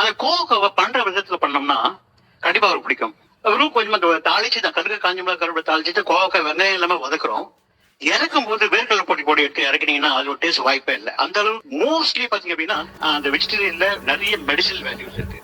அந்த கோவக்காவை பண்ற விதத்துல பண்ணோம்னா கண்டிப்பா அவருக்கு பிடிக்கும். வெறும் கொஞ்சமா தாளிச்சு தான் கடுகு காஞ்சி மிளகாய் கருவேப்பிலை தாளிச்சுட்டு கோவக்காய் வெங்காயம் இல்லாம வதக்குறோம். இறக்கும் போது வேர்க்கடலை பொடி போட்டு எடுத்து இறக்குனீங்கன்னா அது ஒரு டேஸ்ட் வாய்ப்பே இல்லை. அந்த அளவு மோஸ்ட்லி பாத்தீங்க அப்படின்னா அந்த வெஜிடேரியன்ல நிறைய மெடிசனல் வேல்யூஸ் இருக்கு.